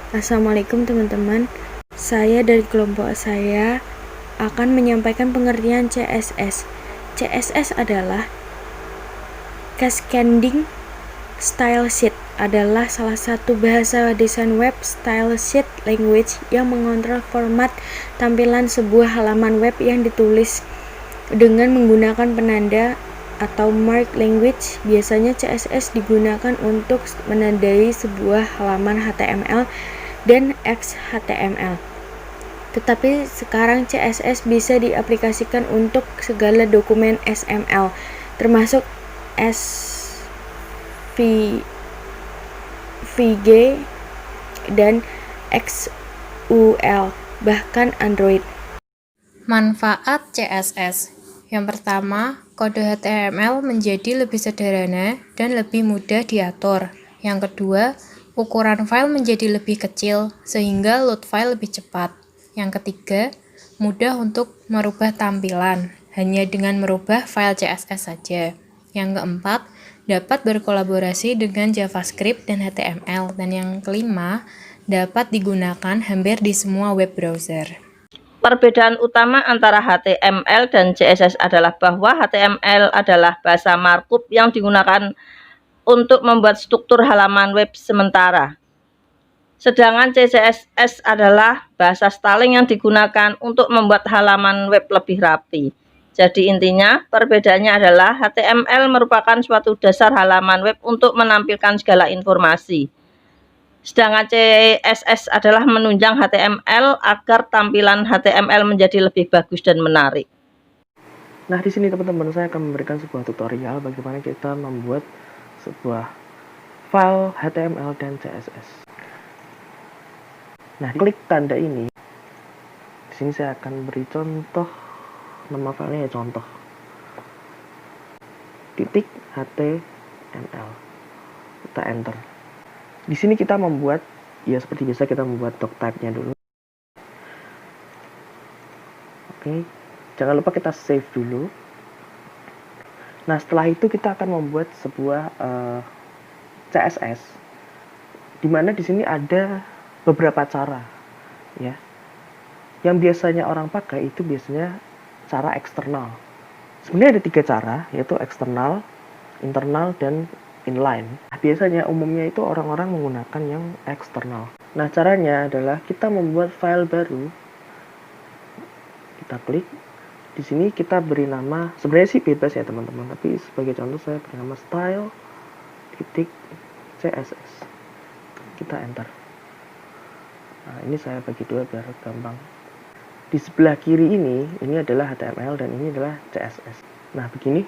Assalamualaikum teman-teman. Saya dari kelompok saya akan menyampaikan pengertian CSS. CSS adalah Cascading Style Sheet, adalah salah satu bahasa desain web style sheet language yang mengontrol format tampilan sebuah halaman web yang ditulis dengan menggunakan penanda atau mark language. Biasanya CSS digunakan untuk menandai sebuah halaman HTML dan XHTML. Tetapi sekarang CSS bisa diaplikasikan untuk segala dokumen XML, termasuk SVG dan XUL, bahkan Android. Manfaat CSS. Yang pertama, kode HTML menjadi lebih sederhana dan lebih mudah diatur. Yang kedua, ukuran file menjadi lebih kecil sehingga load file lebih cepat. Yang ketiga, mudah untuk merubah tampilan hanya dengan merubah file CSS saja. Yang keempat, dapat berkolaborasi dengan JavaScript dan HTML. Dan yang kelima, dapat digunakan hampir di semua web browser. Perbedaan utama antara HTML dan CSS adalah bahwa HTML adalah bahasa markup yang digunakan untuk membuat struktur halaman web sementara. Sedangkan CSS adalah bahasa styling yang digunakan untuk membuat halaman web lebih rapi. Jadi intinya perbedaannya adalah HTML merupakan suatu dasar halaman web untuk menampilkan segala informasi. Sedangkan CSS adalah menunjang HTML agar tampilan HTML menjadi lebih bagus dan menarik. Nah, di sini teman-teman saya akan memberikan sebuah tutorial bagaimana kita membuat sebuah file HTML dan CSS. Nah, klik tanda ini. Di sini saya akan beri contoh, nama filenya ya contoh. Titik HTML. Kita enter. Di sini kita membuat, ya seperti biasa kita membuat doctype-nya dulu. Oke, jangan lupa kita save dulu. Nah, setelah itu kita akan membuat sebuah CSS, dimana di sini ada beberapa cara, ya. Yang biasanya orang pakai itu biasanya cara eksternal. Sebenarnya ada 3 cara, yaitu eksternal, internal, dan inline. Biasanya umumnya itu orang-orang menggunakan yang eksternal. Nah, caranya adalah kita membuat file baru. Kita klik. Di sini kita beri nama, sebenarnya sih bebas ya teman-teman, tapi sebagai contoh saya beri nama style .css. Kita enter. Nah, ini saya bagi dua biar gampang. Di sebelah kiri ini adalah HTML dan ini adalah CSS. Nah, begini.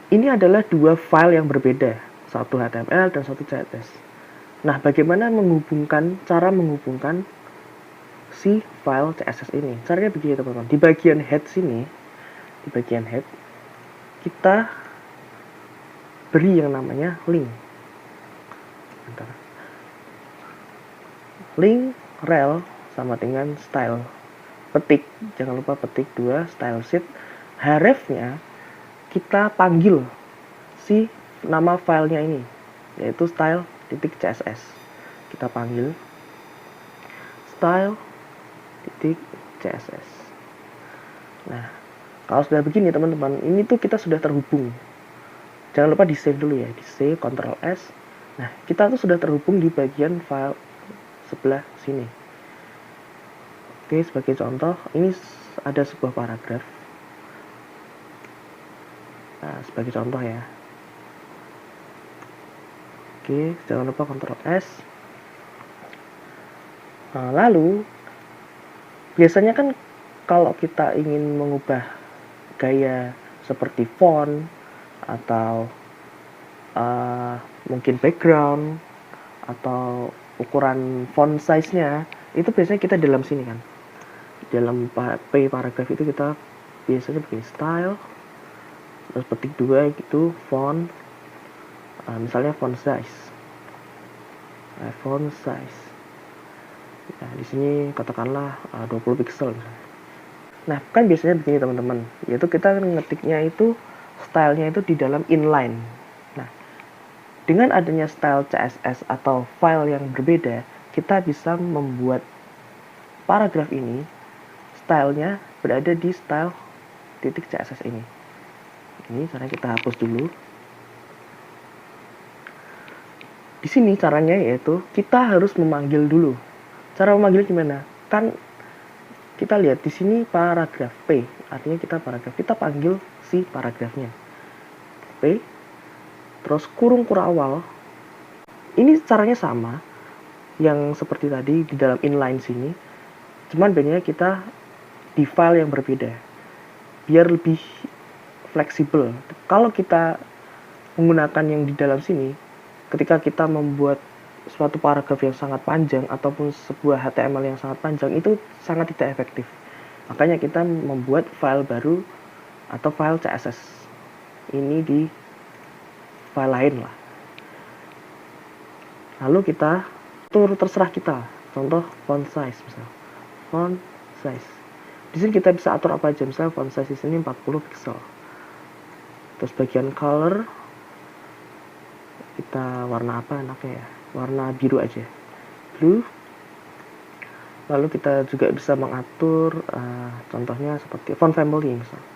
Ini adalah dua file yang berbeda, satu HTML dan satu CSS. Nah, bagaimana cara menghubungkan si file CSS ini? Caranya begini teman-teman. Di bagian head sini, kita beri yang namanya link. Link rel sama dengan style. Petik, jangan lupa petik 2 style sheet. Hrefnya kita panggil si nama filenya ini, yaitu style.css. Kita panggil style.css. Nah, kalau sudah begini teman-teman, ini tuh kita sudah terhubung. Jangan lupa di save dulu ya, di save, Ctrl S. Nah, kita tuh sudah terhubung di bagian file sebelah sini. Oke, sebagai contoh, ini ada sebuah paragraf. Nah, sebagai contoh ya. Oke, jangan lupa Ctrl S. Nah, lalu biasanya kan kalau kita ingin mengubah gaya seperti font atau mungkin background atau ukuran font size-nya, itu biasanya kita dalam sini kan. Dalam paragraf itu kita biasanya begini, style, terus petik 2 gitu, font, misalnya font size. Nah, di sini katakanlah 20 pixel. Nah, kan biasanya begini teman-teman, yaitu kita ngetiknya itu stylenya itu di dalam inline. Nah, Dengan adanya style CSS atau file yang berbeda, kita bisa membuat paragraf ini stylenya berada di style titik CSS ini. Ini caranya kita hapus dulu. Di sini caranya yaitu kita harus memanggil dulu. Cara memanggil gimana? Kan kita lihat di sini paragraf P, artinya kita paragraf. Kita panggil si paragrafnya. P, terus kurung awal. Ini caranya sama yang seperti tadi di dalam inline sini. Cuman bedanya kita di file yang berbeda. Biar lebih fleksibel. Kalau kita menggunakan yang di dalam sini, ketika kita membuat suatu paragraf yang sangat panjang ataupun sebuah HTML yang sangat panjang, itu sangat tidak efektif. Makanya kita membuat file baru atau file CSS ini di file lain lah. Lalu kita atur terserah kita. Contoh font size misalnya. Font size. Di sini kita bisa atur apa aja, misalnya font size di sini 40 pixel. Terus bagian color kita warna apa enaknya ya? Warna biru aja. Blue. Lalu kita juga bisa mengatur contohnya seperti font family misalnya.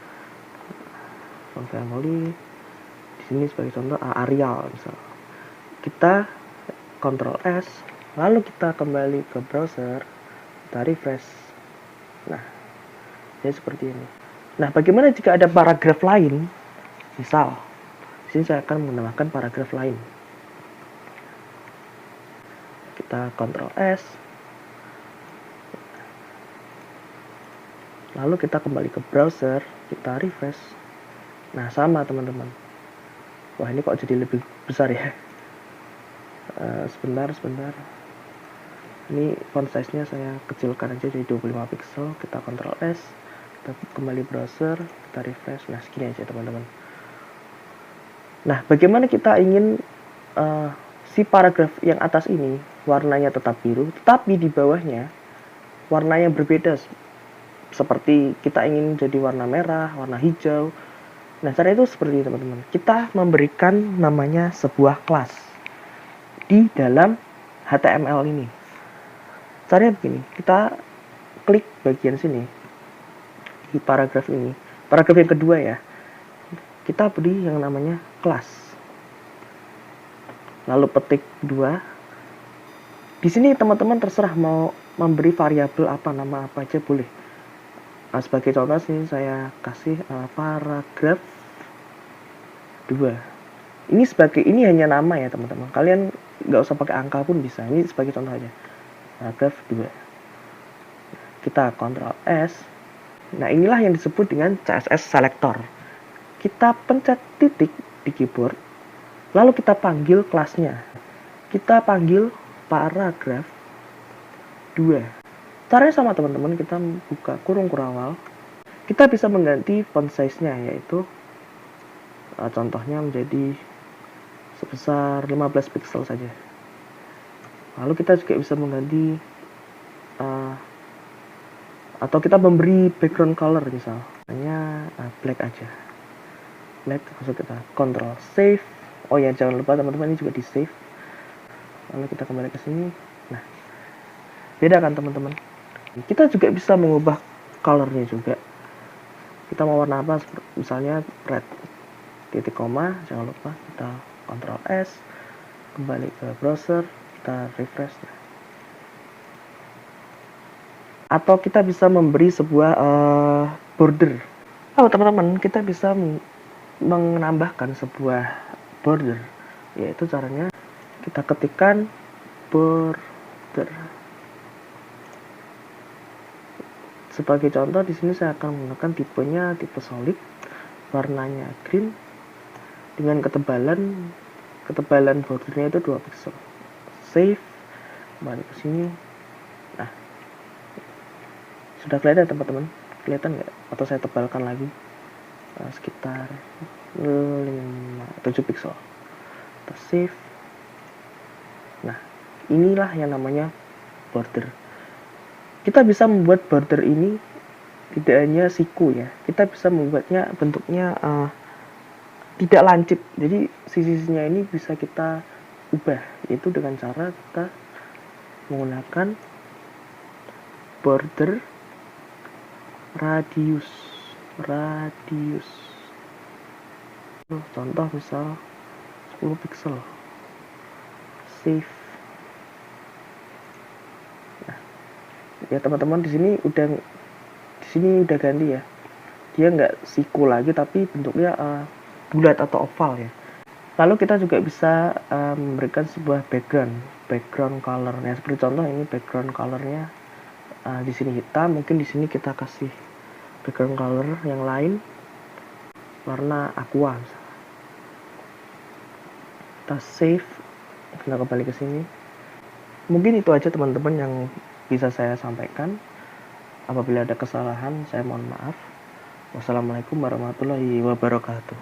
Font family di sini sebagai contoh Arial misalnya. Kita Ctrl S, lalu kita kembali ke browser, kita refresh. Nah, jadi seperti ini. Nah, bagaimana jika ada paragraf lain? Misal, di sini saya akan menambahkan paragraf lain. Kita Ctrl S, lalu kita kembali ke browser, kita refresh. Nah, sama teman-teman. Wah, ini kok jadi lebih besar ya? Sebentar. Ini font size-nya saya kecilkan aja jadi 25 pixel. Kita Ctrl S, kita kembali browser, kita refresh. Nah, segini aja teman-teman. Nah, bagaimana kita ingin si paragraf yang atas ini warnanya tetap biru, tetapi di bawahnya warna yang berbeda, seperti kita ingin jadi warna merah, warna hijau. Nah, cara itu seperti ini teman-teman. Kita memberikan namanya sebuah kelas di dalam HTML ini. Caranya begini, kita klik bagian sini di paragraf ini, paragraf yang kedua ya, kita beri yang namanya kelas, lalu petik 2. Di sini teman-teman terserah mau memberi variabel apa, nama apa aja boleh. Nah, sebagai contoh sini saya kasih paragraf 2. Ini hanya nama ya teman-teman. Kalian nggak usah pakai angka pun bisa. Ini sebagai contoh aja. Paragraf 2. Kita Ctrl S. Nah, inilah yang disebut dengan CSS selector. Kita pencet titik di keyboard, lalu kita panggil kelasnya. Kita panggil paragraf 2. Caranya sama teman-teman. Kita buka kurung awal. Kita bisa mengganti font size-nya, yaitu contohnya menjadi sebesar 15 pixel saja. Lalu kita juga bisa mengganti atau kita memberi background color misalnya black aja. Black, langsung kita Ctrl save. Oh ya, jangan lupa teman-teman ini juga di save. Lalu kita kembali ke sini. Nah, beda kan teman-teman? Kita juga bisa mengubah colornya juga. Kita mau warna apa? Misalnya red. Titik koma, jangan lupa kita Ctrl S, kembali ke browser, kita refresh. Atau kita bisa memberi sebuah border. Teman-teman, kita bisa menambahkan sebuah border, yaitu caranya kita ketikkan border. Sebagai contoh di sini saya akan menggunakan tipenya tipe solid, warnanya green, dengan ketebalan bordernya itu 2 pixel. Save, kembali ke sini. Nah, sudah kelihatan teman-teman? Kelihatan nggak? Atau saya tebalkan lagi sekitar 7 pixel. Kita save. Nah, inilah yang namanya border. Kita bisa membuat border ini tidak hanya siku ya, kita bisa membuatnya bentuknya tidak lancip. Jadi sisi-sisinya ini bisa kita ubah, yaitu dengan cara kita menggunakan border radius. Contoh misal 10 pixel. Save. Nah, ya teman-teman di sini udah ganti ya. Dia nggak siku lagi tapi bentuknya bulat atau oval ya. Lalu kita juga bisa memberikan sebuah background color. Ya seperti contoh ini background colornya di sini hitam, mungkin di sini kita kasih background color yang lain warna aqua misalnya. Kita save, kita kembali ke sini. Mungkin itu aja teman-teman yang bisa saya sampaikan. Apabila ada kesalahan saya mohon maaf. Wassalamualaikum warahmatullahi wabarakatuh.